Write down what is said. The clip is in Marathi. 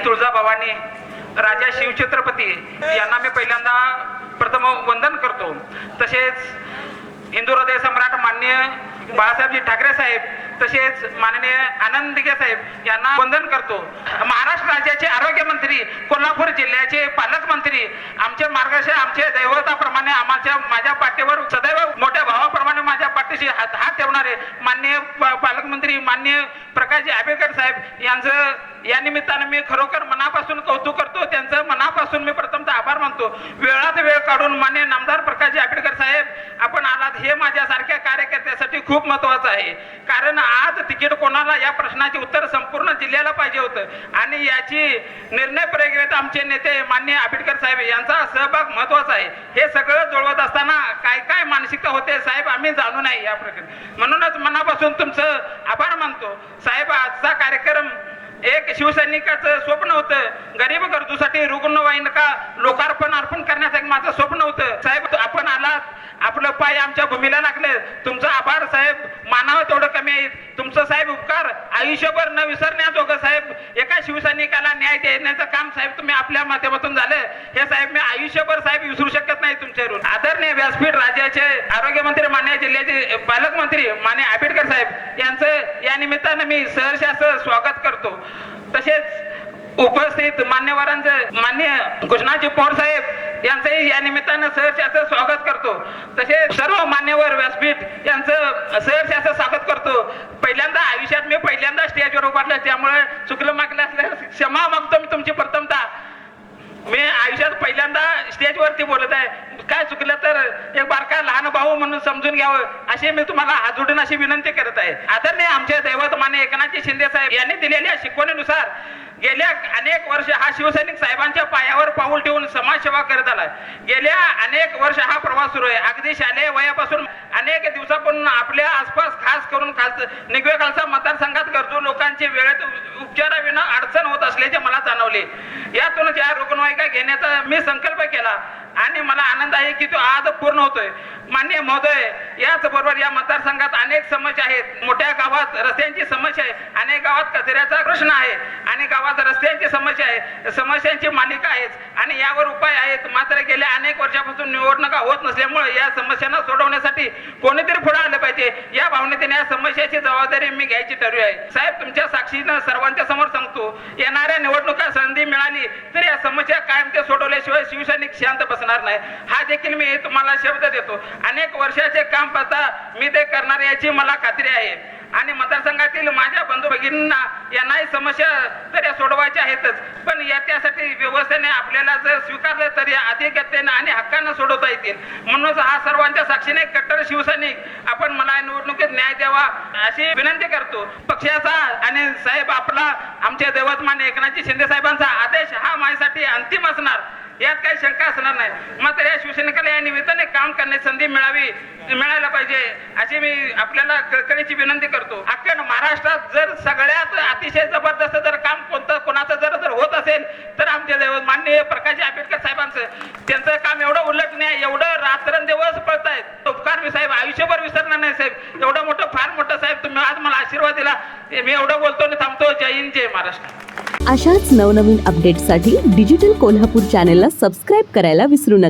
तुळजाभवानी राजा शिवछत्रपती यांना मी पहिल्यांदा प्रथम वंदन करतो। तसेच हिंदू हृदय सम्राट माननीय बाळासाहेबजी ठाकरे साहेब तसेच माननीय आनंद दिघे साहेब यांना वंदन करतो। महाराष्ट्र राज्याचे आरोग्य मंत्री, कोल्हापूर जिल्ह्याचे पालकमंत्री, आमचे मार्गदर्शक, आमचे दैवताप्रमाणे माझ्या पाठीवर सदैव मोठ्या भावाप्रमाणे माझ्या पाठीशी हात ठेवणारे माननीय पालकमंत्री माननीय प्रकाशजी आंबेडकर साहेब यांचं या निमित्ताने मी खरोखर मनापासून कौतुक करतो। त्यांचं मनापासून मी प्रथमतः आभार मानतो। वेळात वेळ काढून माननीय नामदार प्रकाशजी आंबेडकर साहेब आपण आलात हे माझ्यासारख्या कार्यकर्त्यासाठी खूप महत्त्वाचं आहे, कारण आज तिकीट कोणाला या प्रश्नाचे उत्तर संपूर्ण जिल्ह्याला पाहिजे होतं आणि याची निर्णय प्रक्रियेत आमचे नेते माननीय आंबेडकर साहेब यांचा सहभाग महत्त्वाचा आहे। हे सगळं जुळवत असताना काय काय मानसिकता होते साहेब आम्ही जाणू नये या प्रकरणी, म्हणूनच मनापासून तुमचं आभार मानतो साहेब। आजचा कार्यक्रम एक शिवसैनिकाचं स्वप्न होतं, गरीब गरजूसाठी रुग्णवाहिका अर्पण करण्याचं एक माझं स्वप्न होतं साहेब। आपण आलात, आपलं पाय आमच्या भूमीला लागले, तुमचं आभार साहेब मानावं तेवढं कमी आहे। तुमचं साहेब उपकार आयुष्यभर न विसरण्याजोगं साहेब। एका शिवसैनिकाला न्याय देण्याचं काम साहेब तुम्ही आपल्या माध्यमातून झालं, हे साहेब मी आयुष्यभर साहेब विसरू शकत नाही तुमच्यावरून। आदरणीय व्यासपीठ राज्याचे आरोग्य मंत्री माननीय जिल्ह्याचे पालकमंत्री माननीय आंबेडकर साहेब यांचं या निमित्तानं मी सहर्ष असं स्वागत करतो। तसेच उपस्थित मान्यवरांचं माननीय कृष्णाजी पवार साहेब यांचंही या निमित्तानं सहर्ष असं स्वागत करतो। तसेच सर्व मान्यवर व्यासपीठ यांचं सहर्ष असं स्वागत करतो। पहिल्यांदा आयुष्यात मी पहिल्यांदा स्टेजवर उभारलं, त्यामुळे चुकलं मागलं असलं क्षमा मागतो मी तुमची प्रथमतः। मी आयुष्यात पहिल्यांदा स्टेजवरती बोलत आहे, काय चुकलं तर एक बारका लहान भाऊ म्हणून समजून घ्यावं अशी मी तुम्हाला हात जोडून अशी विनंती करत आहे। आदरणीय आमचे दैवत मान्य एकनाथजी शिंदे साहेब यांनी दिलेल्या शिकवणीनुसार गेल्या अनेक वर्ष हा शिवसैनिक साहेबांच्या पायावर पाऊल ठेवून समाजसेवा करत आलाय। गेल्या अनेक वर्ष हा प्रवास सुरू आहे। अगदी शालेय वयापासून अनेक दिवसापासून आपल्या आसपास खास करून निगवे खालसा मतदारसंघात गरजू लोकांची वेळेत उपचाराविना अडचण होत असल्याचे मला जाणवले। यातूनच या रुग्णवाहिका घेण्याचा मी संकल्प केला आणि मला आनंद आहे की तो आज पूर्ण होतोय। माननीय महोदय, याच बरोबर या मतदारसंघात अनेक समस्या आहेत। मोठ्या गावात रस्त्यांची समस्या आहे, अनेक गावात कचऱ्याचा प्रश्न आहे आणि गावात रस्त्यांची समस्या आहे, समस्यांची मालिका आहे आणि यावर उपाय आहेत। मात्र गेल्या अनेक वर्षापासून निवडणुका होत नसल्यामुळे या समस्यांना सोडवण्यासाठी कोणीतरी पुढे आलं पाहिजे, या भावनेने या समस्याची जबाबदारी मी घ्यायची ठरवली आहे। साहेब तुमच्या साक्षीनं सर्वांच्या समोर सांगतो, येणाऱ्या निवडणुका संधी मिळाली तर या समस्या कायम ते सोडवल्याशिवाय शिवसैनिक शांत बसणार नाही, हा देखील मी तुम्हाला शब्द देतो। अनेक वर्षाचे काम पाहता मी ते करणार याची मला खात्री आहे आणि मतदारसंघातील माझ्या बंधू भगिनींना यांनाही समस्या तर सोडवायच्या आहेतच, पण त्यासाठी व्यवस्थेने आपल्याला जर स्वीकारलं तर या अधिकतेने आणि हक्कानं सोडवता येतील। म्हणूनच हा सर्वांच्या साक्षीने कट्टर शिवसैनिक आपण मला निवडणुकीत न्याय द्यावा अशी विनंती करतो। पक्षाचा आणि साहेब आपला आमचे दैवतमान्य एकनाथजी शिंदे साहेबांचा आदेश हा माझ्यासाठी अंतिम असणार, यात काही शंका असणार नाही। मात्र या शिवसैनिकाला या निमित्ताने काम करण्याची संधी मिळायला पाहिजे अशी मी आपल्याला कळकळीची विनंती करतो। अख्ख्या महाराष्ट्रात जर सगळ्यात अतिशय जबरदस्त जर काम कोणाचं जर होत असेल तर आमचे दैवत माननीय प्रकाशजी आंबेडकर साहेबांचं, त्यांचं काम एवढं उल्लेखनीय, एवढं रात्रंदिवस पळतायत। उपकार मी साहेब आयुष्यभर विसरणार नाही साहेब। एवढं मोठं फार मोठं साहेब तुम्ही आज मला आशीर्वाद दिला, मी एवढं बोलतो आणि थांबतो। जय हिंद, जय महाराष्ट्र। अशाच नवनवीन अपडेट्ससाठी डिजिटल कोल्हापूर चॅनेलला सबस्क्राईब करायला विसरू नका।